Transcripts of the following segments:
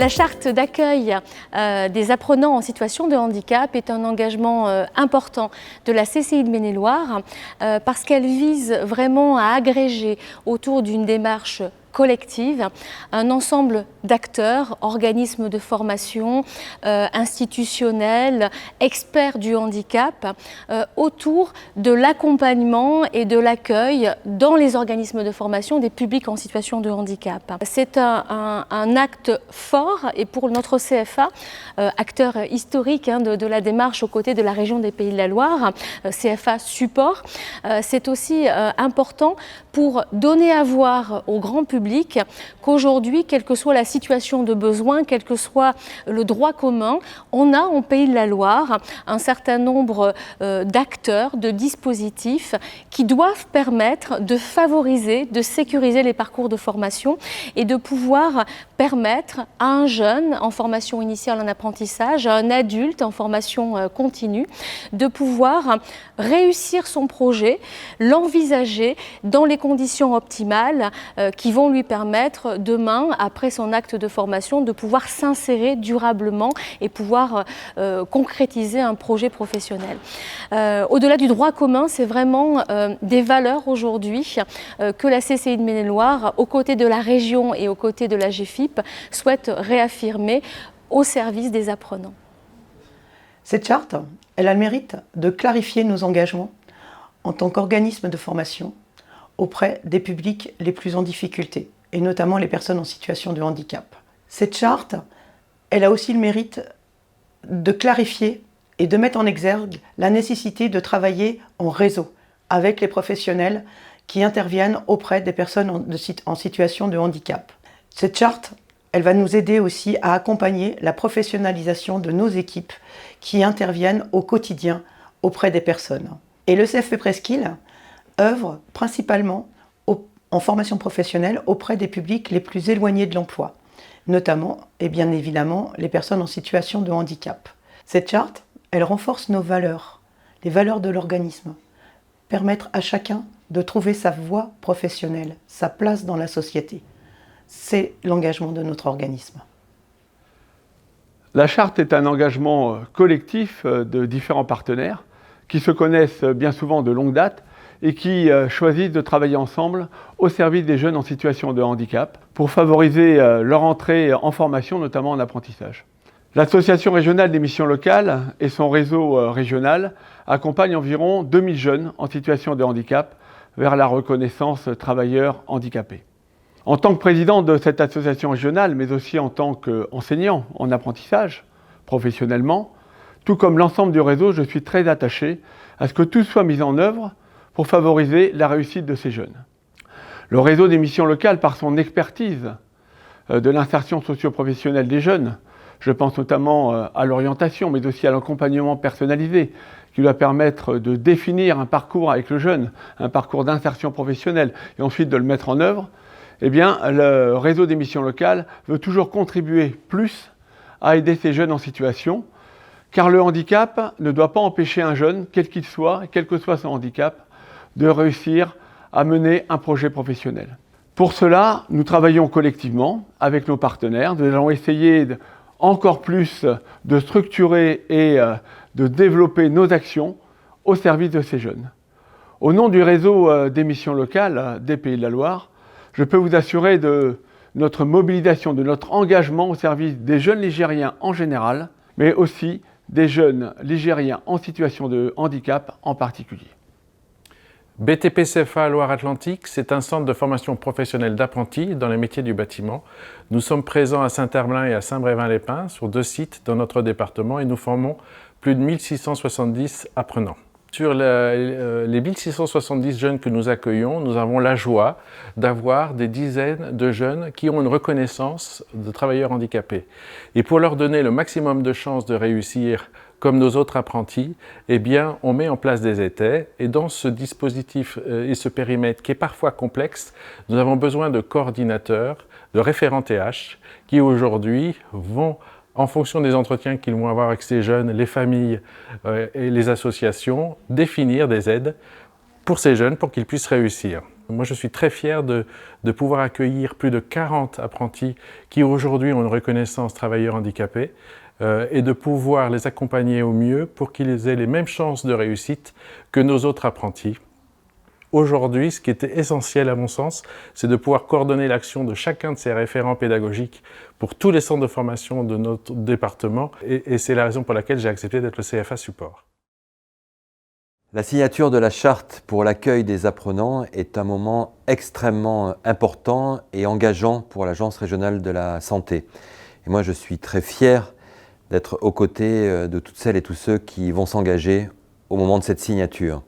La charte d'accueil des apprenants en situation de handicap est un engagement important de la CCI de Maine-et-Loire parce qu'elle vise vraiment à agréger autour d'une démarche collective, un ensemble d'acteurs, organismes de formation, institutionnels, experts du handicap, autour de l'accompagnement et de l'accueil dans les organismes de formation des publics en situation de handicap. C'est un acte fort et pour notre CFA, acteur historique de la démarche aux côtés de la région des Pays de la Loire, CFA support, c'est aussi important pour donner à voir au grand public qu'aujourd'hui, quelle que soit la situation de besoin, quel que soit le droit commun, on a en Pays de la Loire un certain nombre d'acteurs, de dispositifs qui doivent permettre de favoriser, de sécuriser les parcours de formation et de pouvoir permettre à un jeune en formation initiale en apprentissage, à un adulte en formation continue, de pouvoir réussir son projet, l'envisager dans les conditions optimales qui vont lui permettre demain, après son acte de formation, de pouvoir s'insérer durablement et pouvoir concrétiser un projet professionnel. Au-delà du droit commun, c'est vraiment des valeurs aujourd'hui que la CCI de Maine-et-Loire, aux côtés de la région et aux côtés de la GFIP, souhaite réaffirmer au service des apprenants. Cette charte, elle a le mérite de clarifier nos engagements en tant qu'organisme de formation auprès des publics les plus en difficulté, et notamment les personnes en situation de handicap. Cette charte, elle a aussi le mérite de clarifier et de mettre en exergue la nécessité de travailler en réseau avec les professionnels qui interviennent auprès des personnes en situation de handicap. Cette charte, elle va nous aider aussi à accompagner la professionnalisation de nos équipes qui interviennent au quotidien auprès des personnes. Et le CFP Presqu'île œuvre principalement en formation professionnelle auprès des publics les plus éloignés de l'emploi, notamment et bien évidemment les personnes en situation de handicap. Cette charte, elle renforce nos valeurs, les valeurs de l'organisme, permettre à chacun de trouver sa voie professionnelle, sa place dans la société. C'est l'engagement de notre organisme. La charte est un engagement collectif de différents partenaires qui se connaissent bien souvent de longue date et qui choisissent de travailler ensemble au service des jeunes en situation de handicap pour favoriser leur entrée en formation, notamment en apprentissage. L'Association régionale des missions locales et son réseau régional accompagnent environ 2000 jeunes en situation de handicap vers la reconnaissance travailleurs handicapés. En tant que président de cette association régionale, mais aussi en tant qu'enseignant en apprentissage, professionnellement, tout comme l'ensemble du réseau, je suis très attaché à ce que tout soit mis en œuvre pour favoriser la réussite de ces jeunes. Le réseau des missions locales, par son expertise de l'insertion socio-professionnelle des jeunes, je pense notamment à l'orientation, mais aussi à l'accompagnement personnalisé, qui doit permettre de définir un parcours avec le jeune, un parcours d'insertion professionnelle, et ensuite de le mettre en œuvre. Eh bien, le réseau des missions locales veut toujours contribuer plus à aider ces jeunes en situation, car le handicap ne doit pas empêcher un jeune, quel qu'il soit, quel que soit son handicap, de réussir à mener un projet professionnel. Pour cela, nous travaillons collectivement avec nos partenaires. Nous allons essayer encore plus de structurer et de développer nos actions au service de ces jeunes. Au nom du réseau des missions locales des Pays de la Loire, je peux vous assurer de notre mobilisation, de notre engagement au service des jeunes ligériens en général, mais aussi des jeunes ligériens en situation de handicap en particulier. BTP CFA Loire-Atlantique, c'est un centre de formation professionnelle d'apprentis dans les métiers du bâtiment. Nous sommes présents à Saint-Herblain et à Saint-Brévin-les-Pins sur 2 sites dans notre département et nous formons plus de 1670 apprenants. Sur les 1670 jeunes que nous accueillons, nous avons la joie d'avoir des dizaines de jeunes qui ont une reconnaissance de travailleurs handicapés. Et pour leur donner le maximum de chances de réussir comme nos autres apprentis, eh bien, on met en place des étais. Et dans ce dispositif et ce périmètre qui est parfois complexe, nous avons besoin de coordinateurs, de référents TH, qui aujourd'hui vont, en fonction des entretiens qu'ils vont avoir avec ces jeunes, les familles et les associations, définir des aides pour ces jeunes pour qu'ils puissent réussir. Moi, je suis très fier de pouvoir accueillir plus de 40 apprentis qui aujourd'hui ont une reconnaissance travailleurs handicapés et de pouvoir les accompagner au mieux pour qu'ils aient les mêmes chances de réussite que nos autres apprentis. Aujourd'hui, ce qui était essentiel à mon sens, c'est de pouvoir coordonner l'action de chacun de ces référents pédagogiques pour tous les centres de formation de notre département et c'est la raison pour laquelle j'ai accepté d'être le CFA support. La signature de la charte pour l'accueil des apprenants est un moment extrêmement important et engageant pour l'Agence régionale de la santé. Et moi, je suis très fier d'être aux côtés de toutes celles et tous ceux qui vont s'engager au moment de cette signature.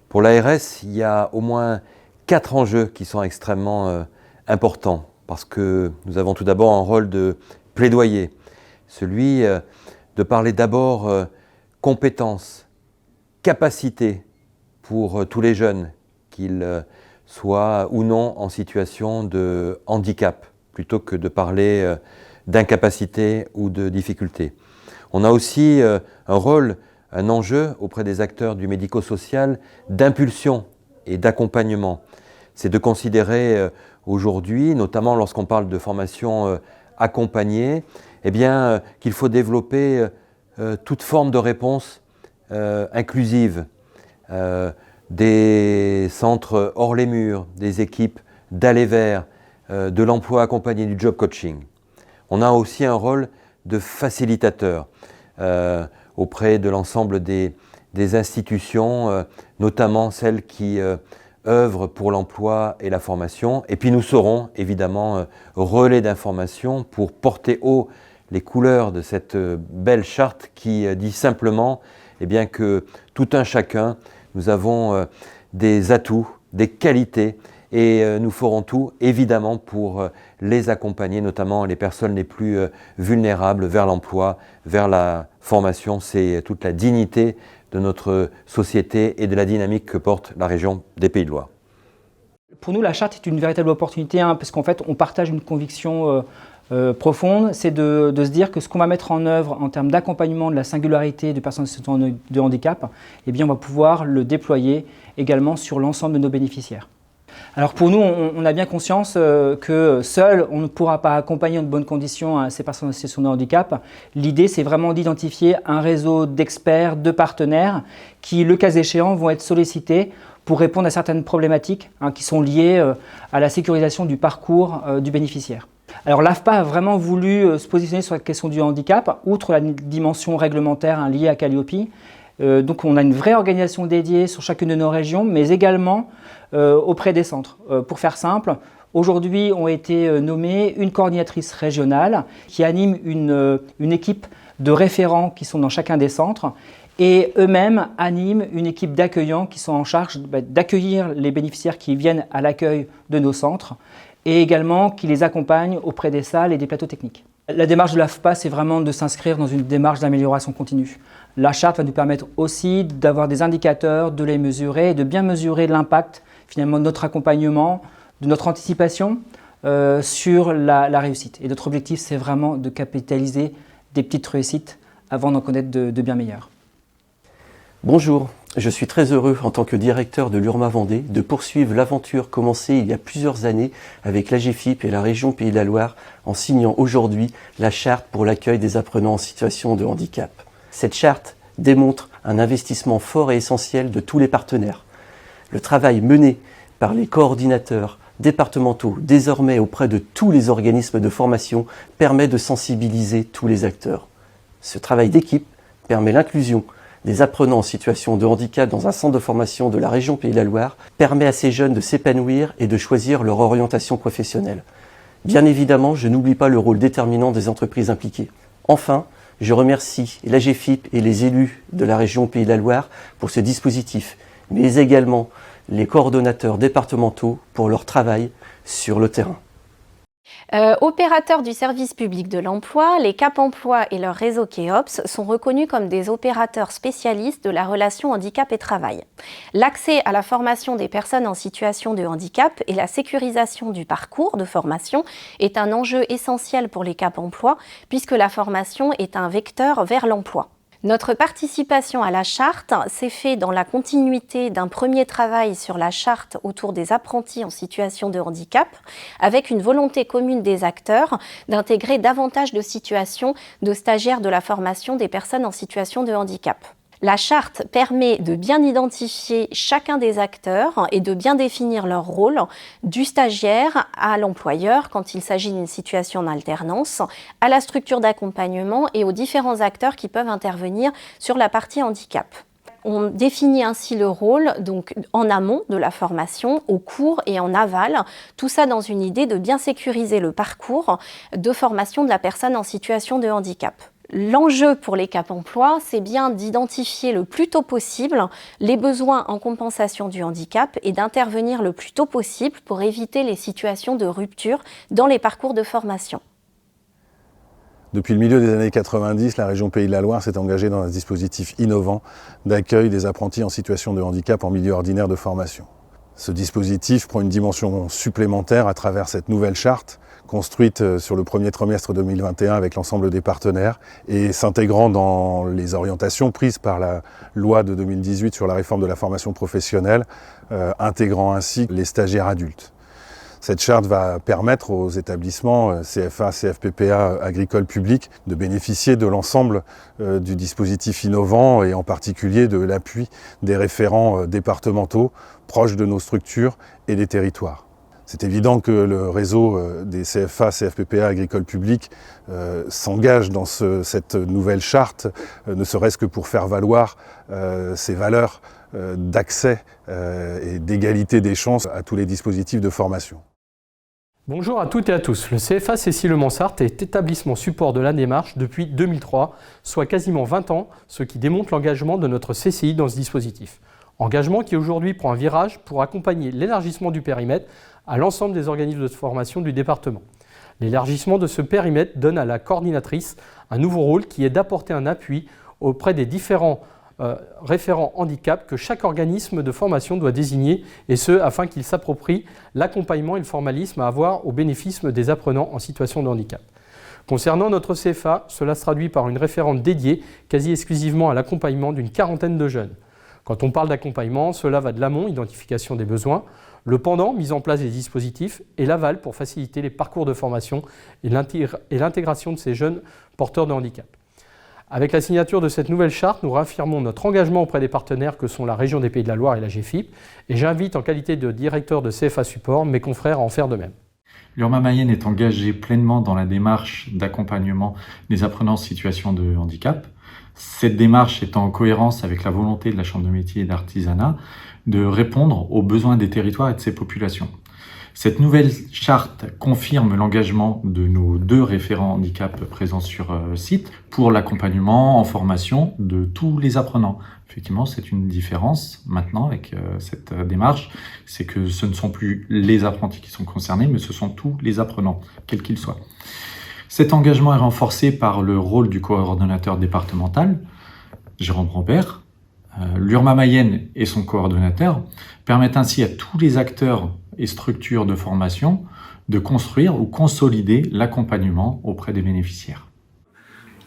Pour l'ARS, il y a au moins 4 enjeux qui sont extrêmement importants parce que nous avons tout d'abord un rôle de plaidoyer, celui de parler d'abord compétences, capacité pour tous les jeunes, qu'ils soient ou non en situation de handicap, plutôt que de parler d'incapacité ou de difficulté. On a aussi un rôle, un enjeu auprès des acteurs du médico-social d'impulsion et d'accompagnement. C'est de considérer aujourd'hui, notamment lorsqu'on parle de formation accompagnée, eh bien, qu'il faut développer toute forme de réponse inclusive, des centres hors les murs, des équipes d'aller vers, de l'emploi accompagné, du job coaching. On a aussi un rôle de facilitateur auprès de l'ensemble des institutions, notamment celles qui œuvrent pour l'emploi et la formation. Et puis nous serons évidemment relais d'information pour porter haut les couleurs de cette belle charte qui dit simplement eh bien que tout un chacun, nous avons des atouts, des qualités et nous ferons tout évidemment pour les accompagner, notamment les personnes les plus vulnérables vers l'emploi, vers la formation. C'est toute la dignité de notre société et de la dynamique que porte la région des Pays de Loire. Pour nous, la charte est une véritable opportunité parce qu'en fait, on partage une conviction profonde, c'est de se dire que ce qu'on va mettre en œuvre en termes d'accompagnement de la singularité de personnes en situation de handicap, eh bien, on va pouvoir le déployer également sur l'ensemble de nos bénéficiaires. Alors pour nous, on a bien conscience que seul, on ne pourra pas accompagner en de bonnes conditions ces personnes en situation de handicap. L'idée, c'est vraiment d'identifier un réseau d'experts, de partenaires qui, le cas échéant, vont être sollicités pour répondre à certaines problématiques qui sont liées à la sécurisation du parcours du bénéficiaire. Alors l'AFPA a vraiment voulu se positionner sur la question du handicap, outre la dimension réglementaire liée à Calliope. Donc on a une vraie organisation dédiée sur chacune de nos régions, mais également auprès des centres. Pour faire simple, aujourd'hui ont été nommées une coordinatrice régionale qui anime une équipe de référents qui sont dans chacun des centres et eux-mêmes animent une équipe d'accueillants qui sont en charge d'accueillir les bénéficiaires qui viennent à l'accueil de nos centres et également qui les accompagnent auprès des salles et des plateaux techniques. La démarche de l'AFPA, c'est vraiment de s'inscrire dans une démarche d'amélioration continue. La charte va nous permettre aussi d'avoir des indicateurs, de les mesurer et de bien mesurer l'impact finalement de notre accompagnement, de notre anticipation sur la réussite. Et notre objectif, c'est vraiment de capitaliser des petites réussites avant d'en connaître de bien meilleures. Bonjour, je suis très heureux en tant que directeur de l'URMA Vendée de poursuivre l'aventure commencée il y a plusieurs années avec l'AGEFIP et la région Pays de la Loire en signant aujourd'hui la charte pour l'accueil des apprenants en situation de handicap. Cette charte démontre un investissement fort et essentiel de tous les partenaires. Le travail mené par les coordinateurs départementaux, désormais auprès de tous les organismes de formation, permet de sensibiliser tous les acteurs. Ce travail d'équipe permet l'inclusion des apprenants en situation de handicap dans un centre de formation de la région Pays de la Loire, permet à ces jeunes de s'épanouir et de choisir leur orientation professionnelle. Bien évidemment, je n'oublie pas le rôle déterminant des entreprises impliquées. Enfin, je remercie l'AGEFIP et les élus de la région Pays de la Loire pour ce dispositif, mais également les coordonnateurs départementaux pour leur travail sur le terrain. Opérateurs du service public de l'emploi, les Cap Emploi et leur réseau KEOPS sont reconnus comme des opérateurs spécialistes de la relation handicap et travail. L'accès à la formation des personnes en situation de handicap et la sécurisation du parcours de formation est un enjeu essentiel pour les Cap Emploi puisque la formation est un vecteur vers l'emploi. Notre participation à la charte s'est faite dans la continuité d'un premier travail sur la charte autour des apprentis en situation de handicap, avec une volonté commune des acteurs d'intégrer davantage de situations de stagiaires de la formation des personnes en situation de handicap. La charte permet de bien identifier chacun des acteurs et de bien définir leur rôle, du stagiaire à l'employeur quand il s'agit d'une situation d'alternance, à la structure d'accompagnement et aux différents acteurs qui peuvent intervenir sur la partie handicap. On définit ainsi le rôle donc, en amont de la formation, au cours et en aval, tout ça dans une idée de bien sécuriser le parcours de formation de la personne en situation de handicap. L'enjeu pour les Cap Emploi, c'est bien d'identifier le plus tôt possible les besoins en compensation du handicap et d'intervenir le plus tôt possible pour éviter les situations de rupture dans les parcours de formation. Depuis le milieu des années 90, la région Pays de la Loire s'est engagée dans un dispositif innovant d'accueil des apprentis en situation de handicap en milieu ordinaire de formation. Ce dispositif prend une dimension supplémentaire à travers cette nouvelle charte construite sur le premier trimestre 2021 avec l'ensemble des partenaires et s'intégrant dans les orientations prises par la loi de 2018 sur la réforme de la formation professionnelle, intégrant ainsi les stagiaires adultes. Cette charte va permettre aux établissements CFA, CFPPA, agricoles publics de bénéficier de l'ensemble du dispositif innovant et en particulier de l'appui des référents départementaux proches de nos structures et des territoires. C'est évident que le réseau des CFA, CFPPA, agricoles publics s'engage dans cette nouvelle charte, ne serait-ce que pour faire valoir ces valeurs d'accès et d'égalité des chances à tous les dispositifs de formation. Bonjour à toutes et à tous. Le CFA Cécile-Le-Mansart est établissement support de la démarche depuis 2003, soit quasiment 20 ans, ce qui démontre l'engagement de notre CCI dans ce dispositif. Engagement qui aujourd'hui prend un virage pour accompagner l'élargissement du périmètre à l'ensemble des organismes de formation du département. L'élargissement de ce périmètre donne à la coordinatrice un nouveau rôle qui est d'apporter un appui auprès des différents référents handicap que chaque organisme de formation doit désigner, et ce afin qu'ils s'approprient l'accompagnement et le formalisme à avoir au bénéfice des apprenants en situation de handicap. Concernant notre CFA, cela se traduit par une référente dédiée quasi exclusivement à l'accompagnement d'une quarantaine de jeunes. Quand on parle d'accompagnement, cela va de l'amont, identification des besoins, le pendant, mise en place des dispositifs, et l'aval pour faciliter les parcours de formation et l'intégration de ces jeunes porteurs de handicap. Avec la signature de cette nouvelle charte, nous réaffirmons notre engagement auprès des partenaires que sont la région des Pays de la Loire et la GFIP, et j'invite en qualité de directeur de CFA Support mes confrères à en faire de même. L'URMA Mayenne est engagée pleinement dans la démarche d'accompagnement des apprenants en situation de handicap. Cette démarche est en cohérence avec la volonté de la Chambre de métiers et d'artisanat de répondre aux besoins des territoires et de ses populations. Cette nouvelle charte confirme l'engagement de nos 2 référents handicap présents sur site pour l'accompagnement en formation de tous les apprenants. Effectivement, c'est une différence maintenant avec cette démarche, c'est que ce ne sont plus les apprentis qui sont concernés, mais ce sont tous les apprenants, quels qu'ils soient. Cet engagement est renforcé par le rôle du coordonnateur départemental, Jérôme Robert. L'URMA Mayenne et son coordonnateur permettent ainsi à tous les acteurs et structures de formation de construire ou consolider l'accompagnement auprès des bénéficiaires.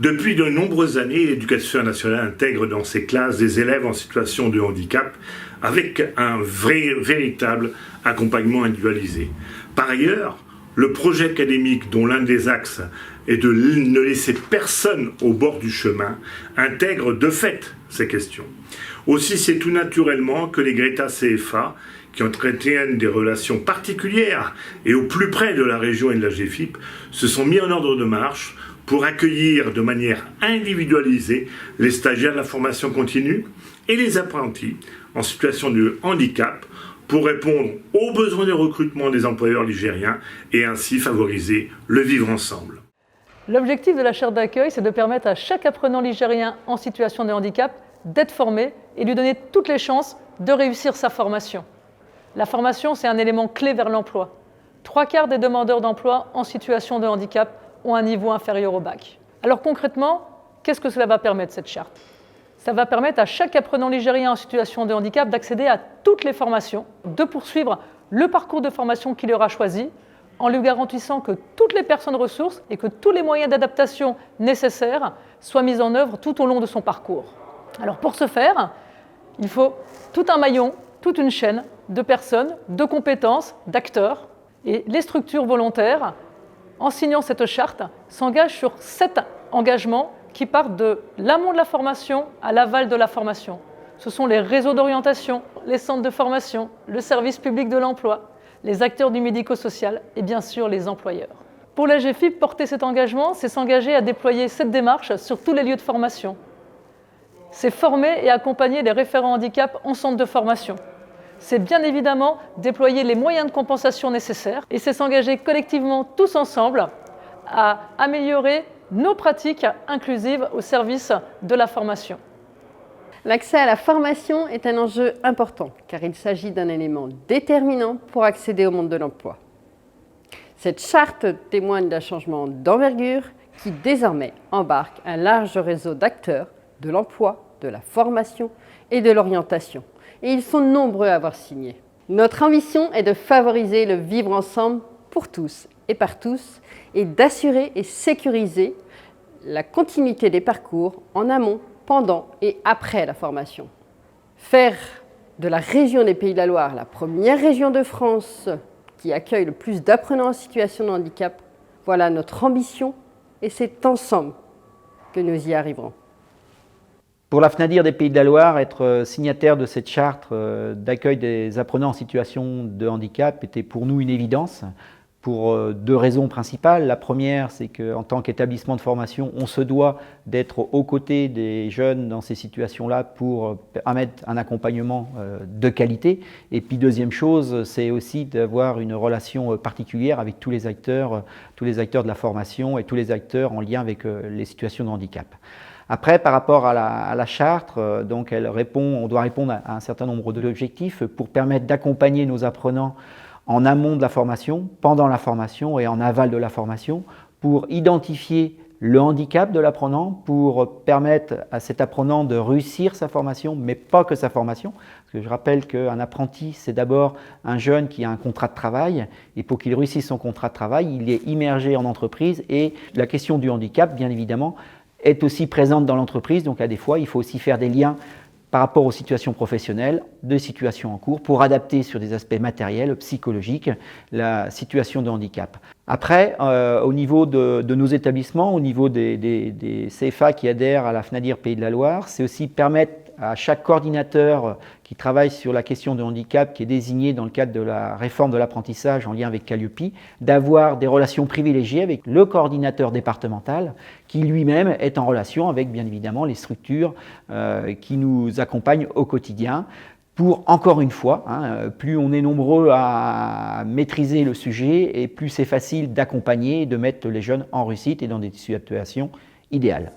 Depuis de nombreuses années, l'Éducation nationale intègre dans ses classes des élèves en situation de handicap avec un véritable accompagnement individualisé. Par ailleurs, le projet académique, dont l'un des axes est de ne laisser personne au bord du chemin, intègre de fait ces questions. Aussi, c'est tout naturellement que les Greta CFA, qui entretiennent des relations particulières et au plus près de la région et de la GFIP, se sont mis en ordre de marche pour accueillir de manière individualisée les stagiaires de la formation continue et les apprentis en situation de handicap pour répondre aux besoins de recrutement des employeurs ligériens et ainsi favoriser le vivre ensemble. L'objectif de la charte d'accueil, c'est de permettre à chaque apprenant ligérien en situation de handicap d'être formé et lui donner toutes les chances de réussir sa formation. La formation, c'est un élément clé vers l'emploi. 3/4 des demandeurs d'emploi en situation de handicap ont un niveau inférieur au bac. Alors concrètement, qu'est-ce que cela va permettre, cette charte ? Ça va permettre à chaque apprenant ligérien en situation de handicap d'accéder à toutes les formations, de poursuivre le parcours de formation qu'il aura choisi, en lui garantissant que toutes les personnes ressources et que tous les moyens d'adaptation nécessaires soient mis en œuvre tout au long de son parcours. Alors pour ce faire, il faut tout un maillon, toute une chaîne de personnes, de compétences, d'acteurs. Et les structures volontaires, en signant cette charte, s'engagent sur 7 engagements qui partent de l'amont de la formation à l'aval de la formation. Ce sont les réseaux d'orientation, les centres de formation, le service public de l'emploi, les acteurs du médico-social et bien sûr les employeurs. Pour la GFIP, porter cet engagement, c'est s'engager à déployer cette démarche sur tous les lieux de formation. C'est former et accompagner les référents handicap en centre de formation. C'est bien évidemment déployer les moyens de compensation nécessaires et c'est s'engager collectivement tous ensemble à améliorer nos pratiques inclusives au service de la formation. L'accès à la formation est un enjeu important car il s'agit d'un élément déterminant pour accéder au monde de l'emploi. Cette charte témoigne d'un changement d'envergure qui désormais embarque un large réseau d'acteurs de l'emploi, de la formation et de l'orientation. Et ils sont nombreux à avoir signé. Notre ambition est de favoriser le vivre ensemble pour tous et par tous et d'assurer et sécuriser la continuité des parcours en amont, pendant et après la formation. Faire de la région des Pays de la Loire la première région de France qui accueille le plus d'apprenants en situation de handicap, voilà notre ambition et c'est ensemble que nous y arriverons. Pour la FNADIR des Pays de la Loire, être signataire de cette charte d'accueil des apprenants en situation de handicap était pour nous une évidence, pour 2 raisons principales. La première, c'est qu'en tant qu'établissement de formation, on se doit d'être aux côtés des jeunes dans ces situations-là pour permettre un accompagnement de qualité. Et puis deuxième chose, c'est aussi d'avoir une relation particulière avec tous les acteurs de la formation et tous les acteurs en lien avec les situations de handicap. Après, par rapport à la charte, donc on doit répondre à un certain nombre d'objectifs pour permettre d'accompagner nos apprenants en amont de la formation, pendant la formation et en aval de la formation, pour identifier le handicap de l'apprenant, pour permettre à cet apprenant de réussir sa formation, mais pas que sa formation. Parce que je rappelle qu'un apprenti, c'est d'abord un jeune qui a un contrat de travail, et pour qu'il réussisse son contrat de travail, il est immergé en entreprise, et la question du handicap, bien évidemment, est aussi présente dans l'entreprise, donc à des fois, il faut aussi faire des liens par rapport aux situations professionnelles, de situations en cours, pour adapter sur des aspects matériels, psychologiques, la situation de handicap. Après, au niveau de nos établissements, au niveau des CFA qui adhèrent à la FNADIR Pays de la Loire, c'est aussi permettre à chaque coordinateur qui travaille sur la question de handicap, qui est désigné dans le cadre de la réforme de l'apprentissage en lien avec Calliope, d'avoir des relations privilégiées avec le coordinateur départemental, qui lui-même est en relation avec, bien évidemment, les structures qui nous accompagnent au quotidien. Pour, encore une fois, plus on est nombreux à maîtriser le sujet et plus c'est facile d'accompagner et de mettre les jeunes en réussite et dans des situations idéales.